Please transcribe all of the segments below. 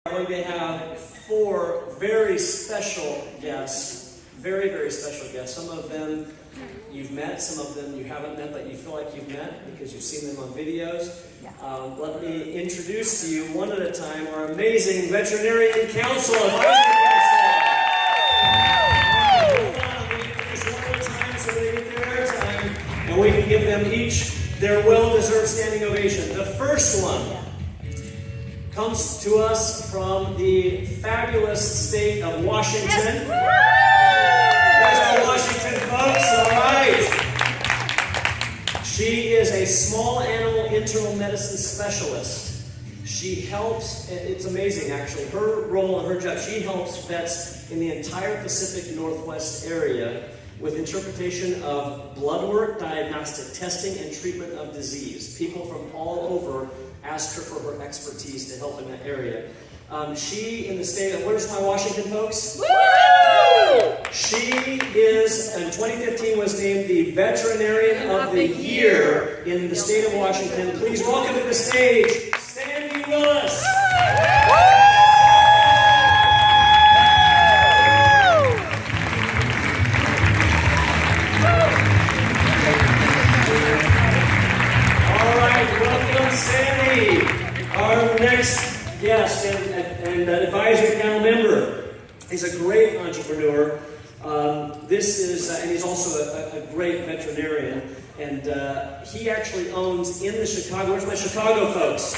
We're going to have four very special guests, very special guests. Some of them you've met, some of them you haven't met, but you feel like you've met because you've seen them on videos. Let me introduce to you one at a time our amazing Veterinarian Council Advisory Council. Hold on, I'm going to introduce one at a time so they get their airtime, and we can give them each their well-deserved standing ovation. The first one comes to us from the fabulous state of Washington. There's our Washington folks, all right. She is a small animal internal medicine specialist. She helps, it's amazing actually, her role and her job, she helps vets in the entire Pacific Northwest area with interpretation of blood work, diagnostic testing, and treatment of disease. People from all over asked her for her expertise to help in that area. She, in the state of, where's my Washington folks? Woo! She is, in 2015, was named the Veterinarian of the Year in the state of Washington. Please welcome to the stage, Sandy Willis. Sandy, our next guest and advisory panel member, is a great entrepreneur. And he's also a great veterinarian. And he actually owns in the Chicago. Where's my Chicago folks?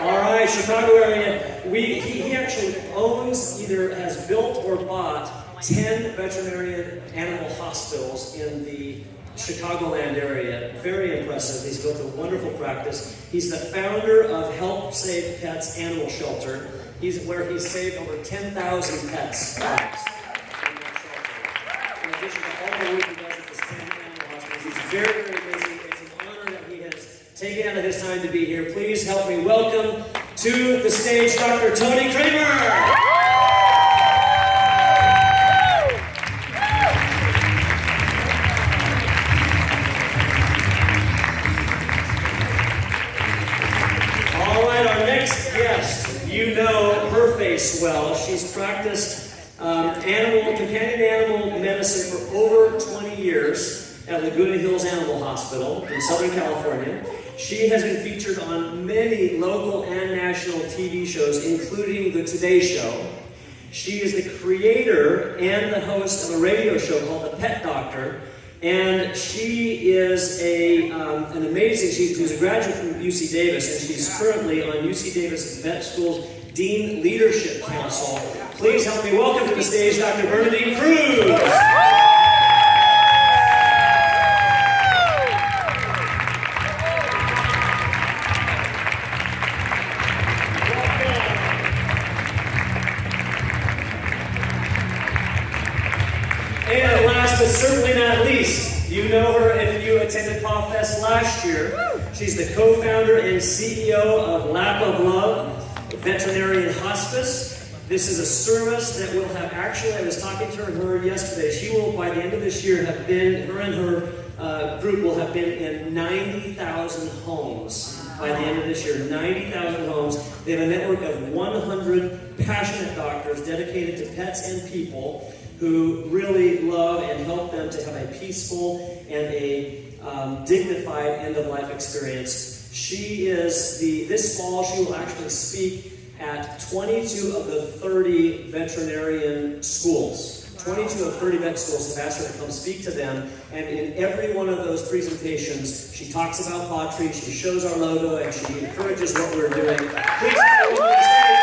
All right, Chicago area. He actually owns, either has built or bought 10 veterinarian animal hospitals in the Chicagoland area. Very impressive. He's built a wonderful practice. He's the founder of Help Save Pets Animal Shelter. He's saved over 10,000 pets' lives in that shelter. In addition to all the work he does at this 10 animal hospitals, he's very busy. It's an honor that he has taken out of his time to be here. Please help me welcome to the stage Dr. Tony Kramer. You know her face well. She's practiced companion animal medicine for over 20 years at Laguna Hills Animal Hospital in Southern California. She has been featured on many local and national TV shows, including The Today Show. She is the creator and the host of a radio show called The Pet Doctor. And she is an amazing, she's a graduate from UC Davis, and she's currently on UC Davis Vet School's Dean Leadership Council. Please help me welcome to the stage Dr. Bernadine Cruz. And last but certainly not least, you know her if you attended pawFest last year. She's the co-founder and CEO of Lap of Love Veterinarian Hospice. This is a service that will have, actually, I was talking to her yesterday, she will, by the end of this year, have been, her and her group will have been in 90,000 homes by the end of this year. 90,000 homes. They have a network of 100 passionate doctors dedicated to pets and people who really love and help them to have a peaceful and a dignified end-of-life experience. She is this fall she will actually speak at 22 of the 30 veterinarian schools. 22 of 30 vet schools have asked her to come speak to them, and in every one of those presentations, she talks about pawTree, she shows our logo, and she encourages what we're doing. Please welcome to the stage,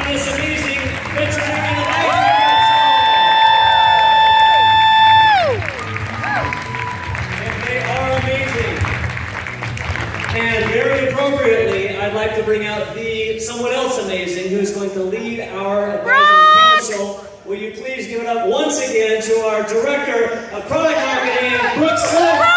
this amazing veterinarian advisory council. And they are amazing. And very appropriately, I'd like to bring out someone else amazing who's going to lead our advisory council. Will you please give it up once again to our Director of Product Marketing, Brooke Slick.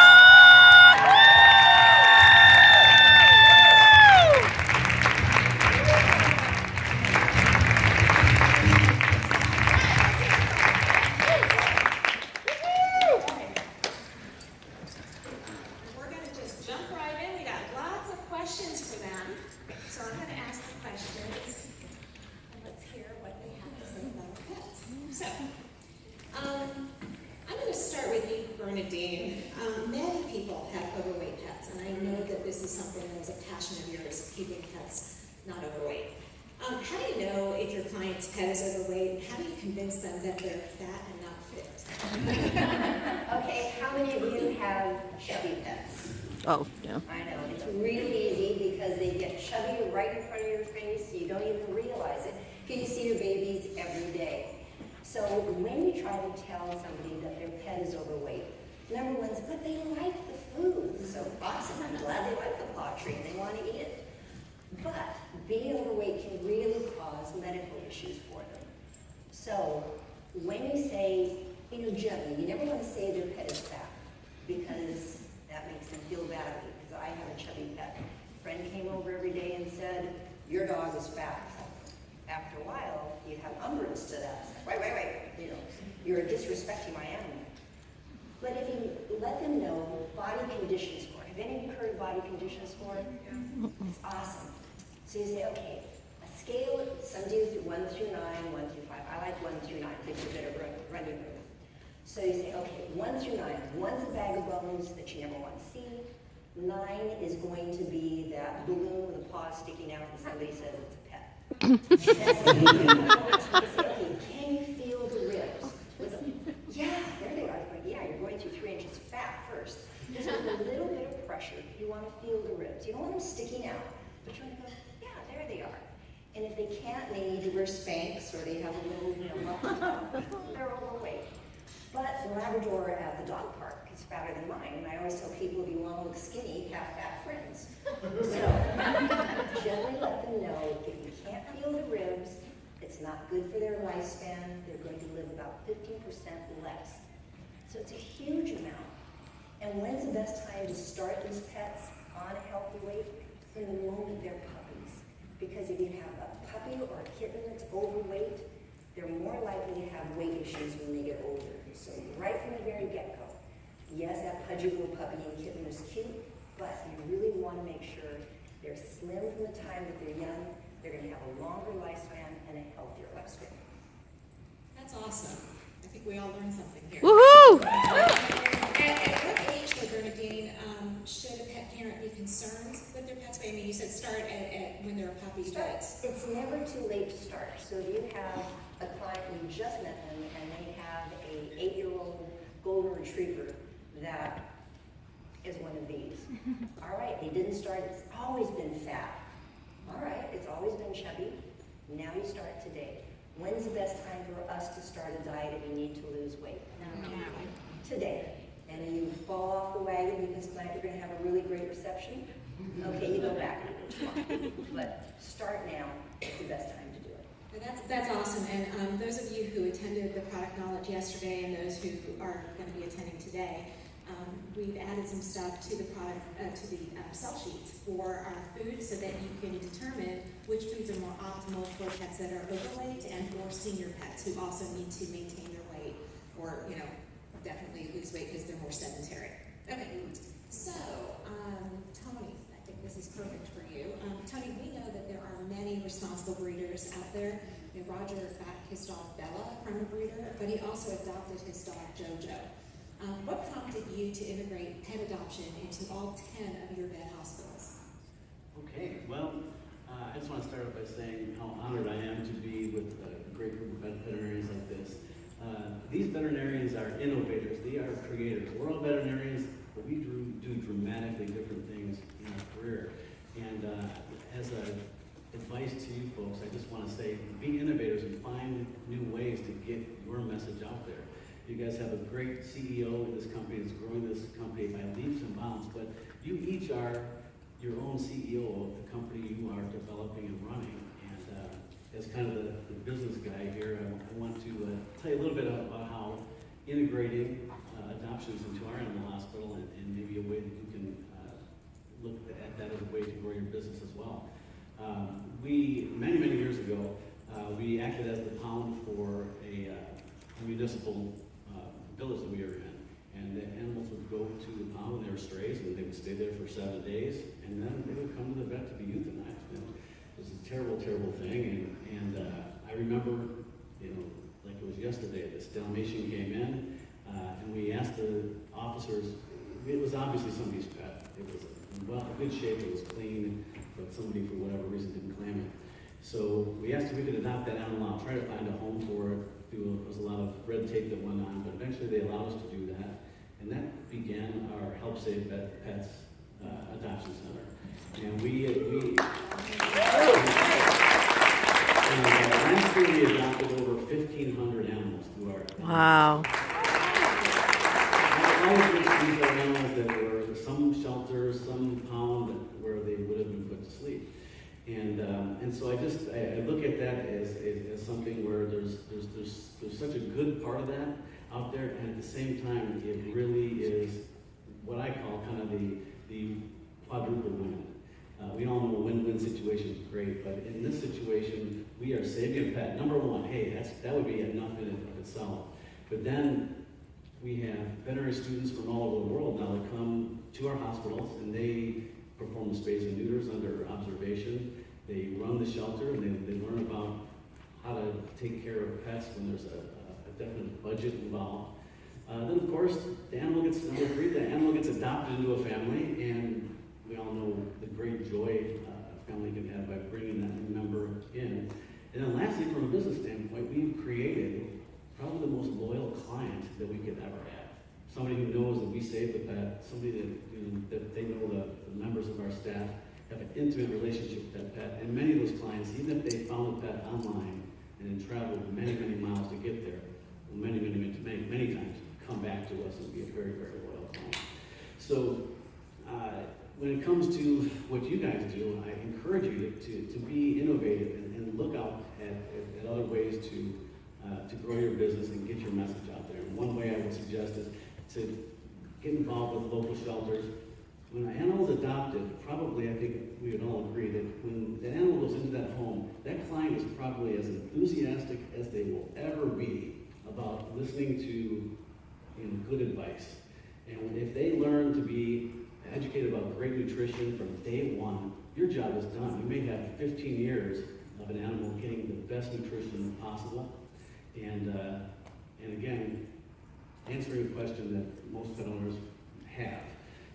keeping pets not overweight. How do you know if your client's pet is overweight, and how do you convince them that they're fat and not fit? Okay, how many of you have chubby pets? Oh, no. I know, it's really easy because they get chubby right in front of your face, so you don't even realize it, because you see your babies every day. So when you try to tell somebody that their pet is overweight, number one is, but they like the food. So awesome, I'm glad they like the pawTree and they want to eat it. But being overweight can really cause medical issues for them. So when you say, generally, you never want to say their pet is fat, because that makes them feel badly, because I have a chubby pet. A friend came over every day and said, your dog is fat. After a while, you have umbrage to that. Wait, you're disrespecting my animal. But if you let them know body condition score, have any of you heard body condition score? Yeah. It's awesome. So you say, okay, a scale, some do 1 through 9, 1 through 5. I like 1 through 9, gives you a better running room. So you say, okay, 1 through 9. 1's a bag of bones that you never want to see. 9 is going to be that balloon with a paw sticking out and somebody says it's a pet. You say, okay, can you feel the ribs? Yeah, there they are. But yeah, you're going through 3 inches of fat first. Just with a little bit of pressure, you want to feel the ribs. You don't want them sticking out, but you want to go, yeah, there they are. And if they can't, they need to wear Spanx, or they have a little, they're overweight. But the Labrador at the dog park is fatter than mine, and I always tell people, if you want to look skinny, have fat friends. So generally let them know if you can't feel the ribs, it's not good for their lifespan. They're going to live about 15% less. So it's a huge amount. And when's the best time to start these pets on a healthy weight? From the moment they're puppies. Because if you have a puppy or a kitten that's overweight, they're more likely to have weight issues when they get older. So right from the very get-go, yes, that pudgy little puppy and kitten is cute, but you really want to make sure they're slim from the time that they're young. They're going to have a longer lifespan and a healthier lifespan. That's awesome. I think we all learned something here. Woohoo! At what age, Bernadine, should a pet parent be concerned with their pet's weight? I mean, you said start at when they're a puppy. It's never too late to start. So if you have a client, you just met them, and they have a 8-year-old golden retriever that is one of these. All right, they didn't start, it's always been fat. All right, it's always been chubby. Now you start today. When's the best time for us to start a diet if you need to lose weight? Today. And you fall off the wagon because tonight you're going to have a really great reception. Okay, you go back. But start now. It's the best time to do it. That's awesome. And those of you who attended the product knowledge yesterday and those who are going to be attending today, we've added some stuff to the product, to the sell sheets for our food, so that you can determine which foods are more optimal for pets that are overweight and for senior pets who also need to maintain their weight, or definitely lose weight because they're more sedentary. Okay, so Tony, I think this is perfect for you. Tony, we know that there are many responsible breeders out there. Roger got his dog Bella from a breeder, but he also adopted his dog Jojo. What prompted you to integrate pet adoption into all 10 of your vet hospitals? Okay, well, I just want to start off by saying how honored I am to be with a great group of veterinarians like this. These veterinarians are innovators. They are creators. We're all veterinarians, but we do dramatically different things in our career. And as an advice to you folks, I just want to say, be innovators and find new ways to get your message out there. You guys have a great CEO in this company that's growing this company by leaps and bounds, but you each are your own CEO of the company you are developing and running. And as kind of the business guy here, I want to tell you a little bit about how integrating adoptions into our animal hospital and maybe a way that you can look at that as a way to grow your business as well. We, many years ago, we acted as the pound for a municipal village that we were in. And the animals would go to the pound when they were strays, and they would stay there for 7 days, and then they would come to the vet to be euthanized. And it was a terrible thing. And I remember, like it was yesterday, this Dalmatian came in, and we asked the officers. It was obviously somebody's pet. It was in good shape. It was clean. but somebody for whatever reason didn't claim it. So we asked if we could adopt that animal out, try to find a home for it. There was a lot of red tape that went on, but eventually they allowed us to do that. And that began our Help Save Pets Adoption Center. And last year we adopted over 1,500 animals through our. Wow. All of these are animals that were some shelters, some pound, where they would have been put to sleep. And so I look at that as something where there's such a good part of that out there, and at the same time it really is what I call kind of the quadruple win. We all know a win-win situation is great, but in this situation we are saving a pet. Number one, hey, that would be enough in and of itself. But then we have veterinary students from all over the world now that come to our hospitals, and they perform the spays and neuters under observation. They run the shelter, and they learn about how to take care of pets when there's a definite budget involved. Then, of course, the animal gets adopted into a family, and we all know the great joy a family can have by bringing that new member in. And then lastly, from a business standpoint, we've created probably the most loyal client that we could ever have. Somebody who knows that we saved the pet, somebody that they know the members of our staff have an intimate relationship with that pet. And many of those clients, even if they found the pet online and then traveled many, many miles to get there, many times come back to us and be a very, very loyal client. So when it comes to what you guys do, I encourage you to be innovative and look out at other ways to grow your business and get your message out there. And one way I would suggest is to get involved with local shelters. When an animal is adopted, probably I think we would all agree that when the animal goes into that home, that client is probably as enthusiastic as they will ever be about listening to good advice. And if they learn to be educated about great nutrition from day one, your job is done. You may have 15 years of an animal getting the best nutrition possible. And again, answering a question that most pet owners have.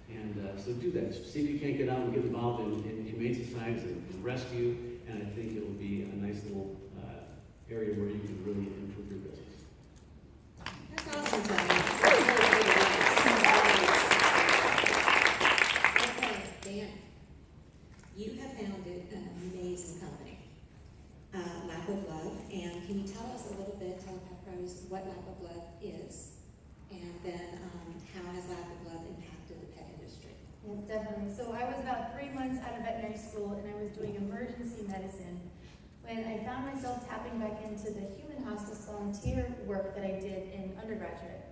And so do that. See if you can't get out and get involved in humane societies and rescue, and I think it'll be a nice little area where you can really improve your business. That's awesome, Tony. Okay, Dan, you have founded an amazing company, Lap of Love, and can you tell us a little bit, tell our pros what Lap of Love is, and then how has Lap of Love impacted the pet industry? Yes, definitely. So I was about 3 months out of veterinary school, and I was doing emergency medicine when I found myself tapping back into the human hospice volunteer work that I did in undergraduate.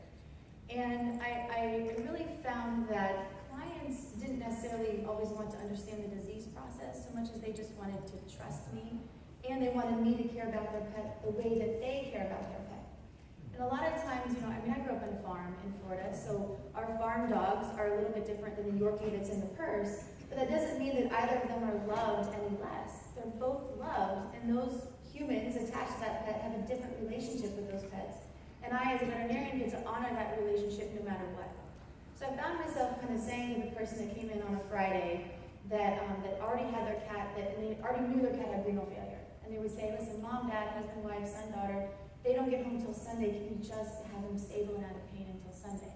And I really found that clients didn't necessarily always want to understand the disease process so much as they just wanted to trust me, and they wanted me to care about their pet the way that they care about their pet. And a lot of times, I grew up on a farm in Florida, so our farm dogs are a little bit different than the Yorkie that's in the purse, but that doesn't mean that either of them are loved any less. They're both loved, and those humans attached to that pet have a different relationship with those pets. And I, as a veterinarian, get to honor that relationship no matter what. So I found myself kind of saying to the person that came in on a Friday that already had their cat, and they already knew their cat had renal failure. And they would say, listen, mom, dad, husband, wife, son, daughter, they don't get home until Sunday. Can you just have them stable and out of pain until Sunday?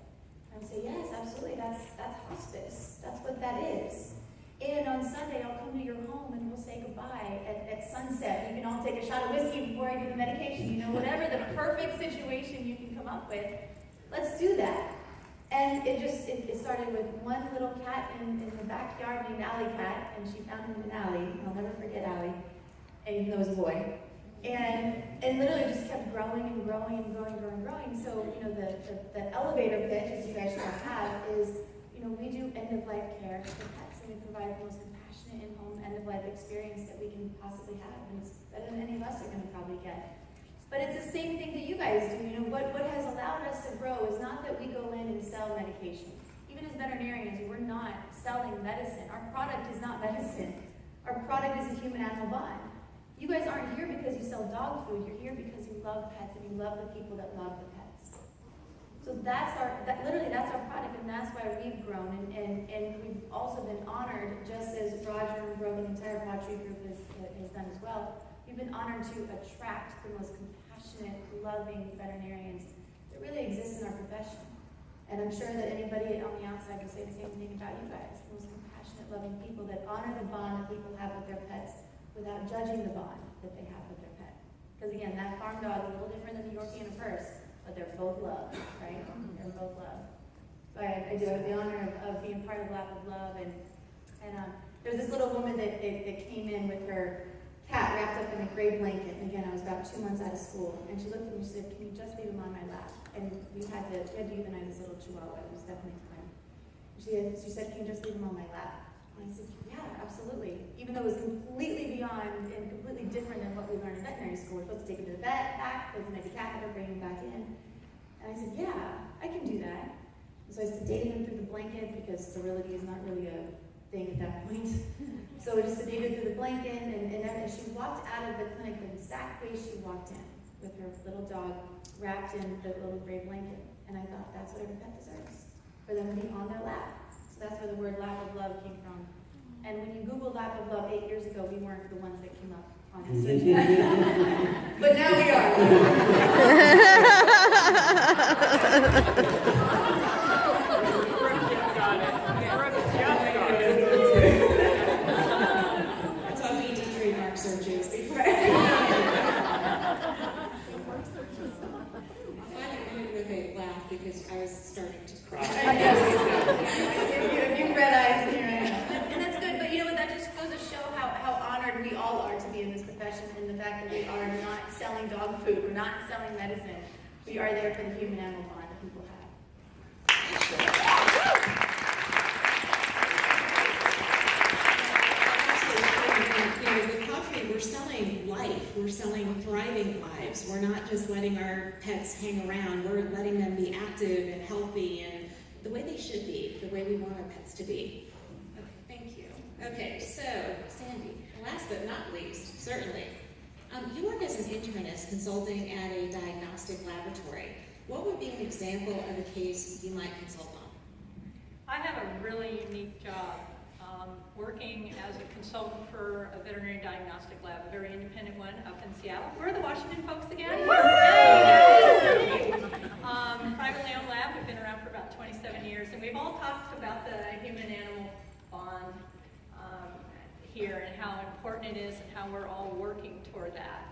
And I would say, yes, absolutely. That's hospice. That's what that is. And on Sunday, I'll come to your home and we'll say goodbye at sunset. You can all take a shot of whiskey before I do the medication. Whatever the perfect situation you can come up with, let's do that. And it started with one little cat in the backyard named Alley Cat, and she found him in an alley. I'll never forget Alley, even though he was a boy. And literally just kept growing and growing and growing and growing and growing. So, the elevator pitch, as you guys should have, is, we do end-of-life care for pets, and we provide the most compassionate in-home end-of-life experience that we can possibly have. And it's better than any of us are going to probably get. But it's the same thing that you guys do. What has allowed us to grow is not that we go in and sell medication. Even as veterinarians, we're not selling medicine. Our product is not medicine. Our product is a human-animal bond. You guys aren't here because you sell dog food. You're here because you love pets and you love the people that love the pets. So So literally that's our product, and that's why we've grown, and we've also been honored, just as Roger and Brooke and the entire pawTree group has done as well. We've been honored to attract the most compassionate, loving veterinarians that really exist in our profession. And I'm sure that anybody on the outside will say the same thing about you guys. The most compassionate, loving people that honor the bond that people have with their pets without judging the bond that they have with their pet. Because again, that farm dog is a little different than the Yorkie and a purse, but they're both loved, right? They're both loved. So I do have the honor of being part of Lap of Love, and there's this little woman that came in with her cat wrapped up in a gray blanket, and again, I was about 2 months out of school, and she looked at me and she said, "Can you just leave him on my lap?" And we had to euthanize this little chihuahua. It was definitely time. She said, "Can you just leave him on my lap?" And I said, "Yeah, absolutely." Even though it was completely beyond and completely different than what we learned in veterinary school. We're supposed to take him to the vet, back, supposed to make a catheter, bring him back in. And I said, "Yeah, I can do that." And so I sedated him through the blanket because sterility is not really a thing at that point. So we just sedated through the blanket, and then she walked out of the clinic the exact way she walked in, with her little dog wrapped in the little gray blanket. And I thought, that's what every pet deserves, for them to be on their lap. So that's where the word Lap of Love came from. And when you Google Lap of Love 8 years ago, we weren't the ones that came up on the search. But now we are. That's how we do trademark searches. With a laugh because I was starting to cry. You red eyes here, and that's good. But you know what? That just goes to show how honored we all are to be in this profession, and the fact that we are not selling dog food, we're not selling medicine. We are there for the human-animal bond that people have. With pawTree, we're selling life. We're selling thriving lives. We're not just letting our pets hang around. We're letting them be active and healthy and the way they should be, the way we want our pets to be. Okay, thank you. Okay, so Sandy, last but not least, certainly, you work as an internist consulting at a diagnostic laboratory. What would be an example of a case you might consult on? I have a really unique job. Working as a consultant for a veterinary diagnostic lab, a very independent one up in Seattle. Where are the Washington folks again? Privately owned lab. We've been around for about 27 years, and we've all talked about the human-animal bond here and how important it is and how we're all working toward that.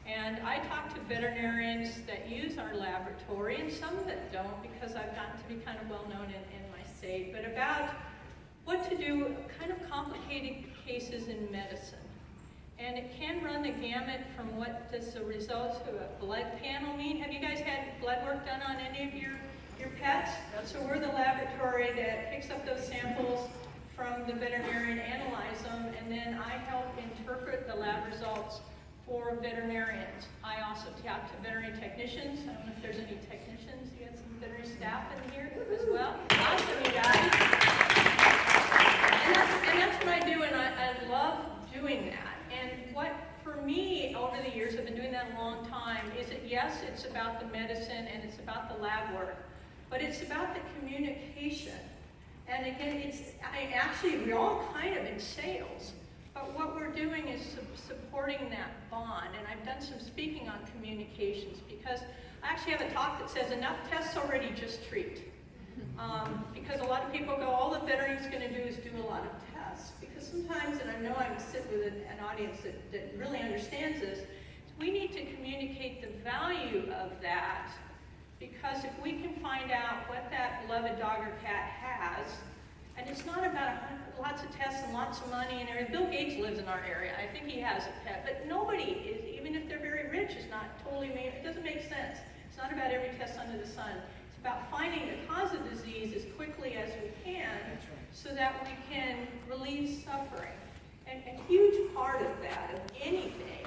And I talk to veterinarians that use our laboratory, and some that don't, because I've gotten to be kind of well known in my state, but about what to do kind of complicated cases in medicine. And it can run the gamut from what does the results of a blood panel mean. Have you guys had blood work done on any of your pets? So we're the laboratory that picks up those samples from the veterinarian, analyze them, and then I help interpret the lab results for veterinarians. I also talk to veterinary technicians. I don't know if there's any technicians. You got some veterinary staff in here as well. Awesome, you guys. And that's what I do, and I love doing that. And what, for me, over the years, I've been doing that a long time, is that yes, it's about the medicine and it's about the lab work, but it's about the communication. And again, we're all kind of in sales, but what we're doing is supporting that bond. And I've done some speaking on communications, because I actually have a talk that says enough tests already, just treat. Because a lot of people go, all the veterinarian's going to do is do a lot of tests. Because sometimes, and I know I'm sitting with an audience that really understands this, we need to communicate the value of that. Because if we can find out what that beloved dog or cat has, and it's not about lots of tests and lots of money and everything. Bill Gates lives in our area. I think he has a pet, but nobody is, even if they're very rich, is not totally made. It doesn't make sense. It's not about every test under the sun. It's about finding the cause of disease as quickly as we can, so that we can relieve suffering. And a huge part of that, of anything,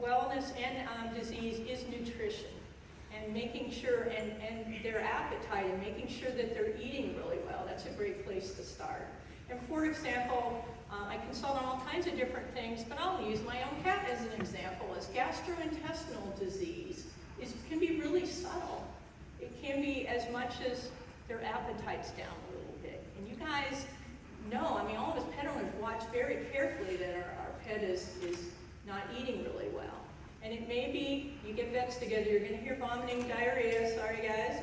wellness and disease, is nutrition. And making sure, and their appetite, and making sure that they're eating really well. That's a great place to start. And for example, I consult on all kinds of different things, but I'll use my own cat as an example. As gastrointestinal disease can be really subtle. It can be as appetites down a little bit. And you guys know, I mean, all of us pet owners watch very carefully that our pet is not eating really well. And it may be, you get vets together, you're gonna hear vomiting, diarrhea, sorry guys,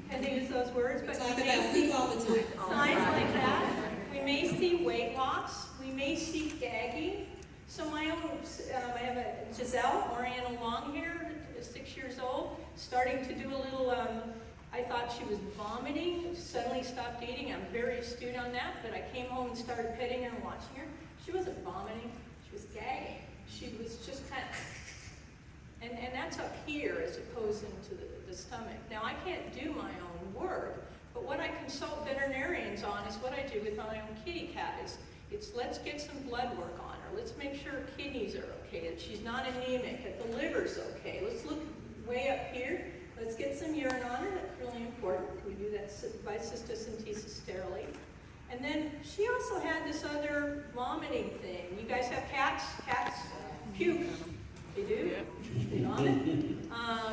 I can't use those words, but Talk you may about see sleep all the time. signs like that. We may see weight loss, we may see gagging. So my own, I have a Giselle, Oriental Longhair, 6 years old, starting to do a little, I thought she was vomiting, suddenly stopped eating. I'm very astute on that, but I came home and started petting her and watching her. She wasn't vomiting, she was gagging. She was just kind of, and that's up here as opposed into the stomach. Now I can't do my own work, but what I consult veterinarians on is what I do with my own kitty cat it's let's get some blood work on her. Let's make sure her kidneys are okay, that she's not anemic, that the liver's okay. Let's look way up here. Let's get some urine on her. That's really important. We do that by cystocentesis sterilely. And then she also had this other vomiting thing. You guys have cats? Cats puke. They do? They vomit.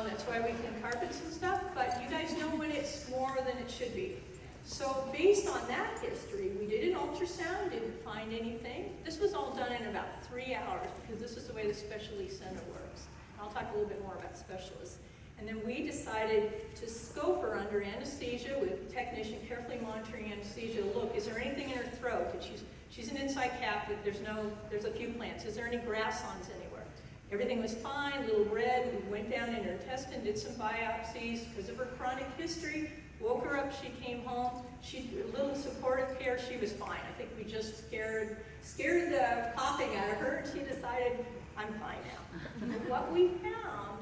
That's why we clean carpets and stuff. But you guys know when it's more than it should be. So based on that history, we did an ultrasound, didn't find anything. This was all done in about 3 hours because this is the way the specialty center works. I'll talk a little bit more about specialists. And then we decided to scope her under anesthesia with a technician carefully monitoring anesthesia. Look, is there anything in her throat? And she's an inside cat, but there's a few plants. Is there any grasslands anywhere? Everything was fine, a little red. We went down in her intestine, did some biopsies because of her chronic history. Woke her up, she came home. She a little supportive care, she was fine. I think we just scared the coughing out of her, and she decided, I'm fine now. And what we found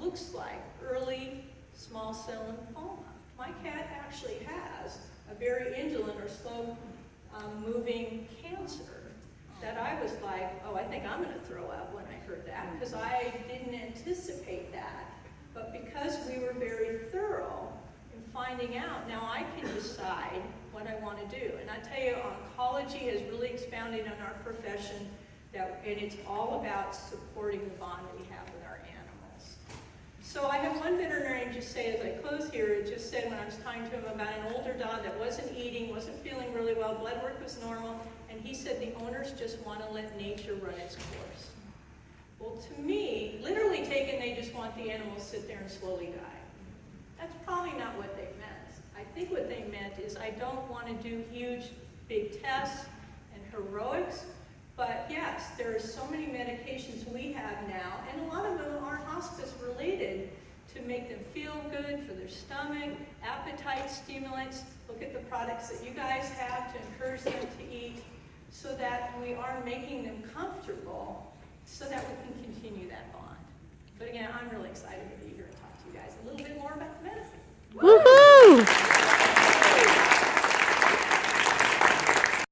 looks like early small cell lymphoma. My cat actually has a very indolent or slow moving cancer that I was like, oh, I think I'm gonna throw up when I heard that, because I didn't anticipate that. But because we were very thorough in finding out, now I can decide what I want to do. And I tell you, oncology has really expounded on our profession, and it's all about supporting the bond we have with our animals. So I have one veterinarian just say, as I close here, it just said when I was talking to him about an older dog that wasn't eating, wasn't feeling really well, blood work was normal, and he said the owners just want to let nature run its course. Well, to me, literally taken, they just want the animals to sit there and slowly die. That's probably not what they meant. I think what they meant is I don't want to do huge, big tests and heroics, but yes, there are so many medications we have now, and a lot of them are hospice related to make them feel good for their stomach, appetite stimulants. Look at the products that you guys have to encourage them to eat so that we are making them comfortable so that we can continue that bond. But again, I'm really excited to be here and talk to you guys a little bit more about the medicine. Woohoo!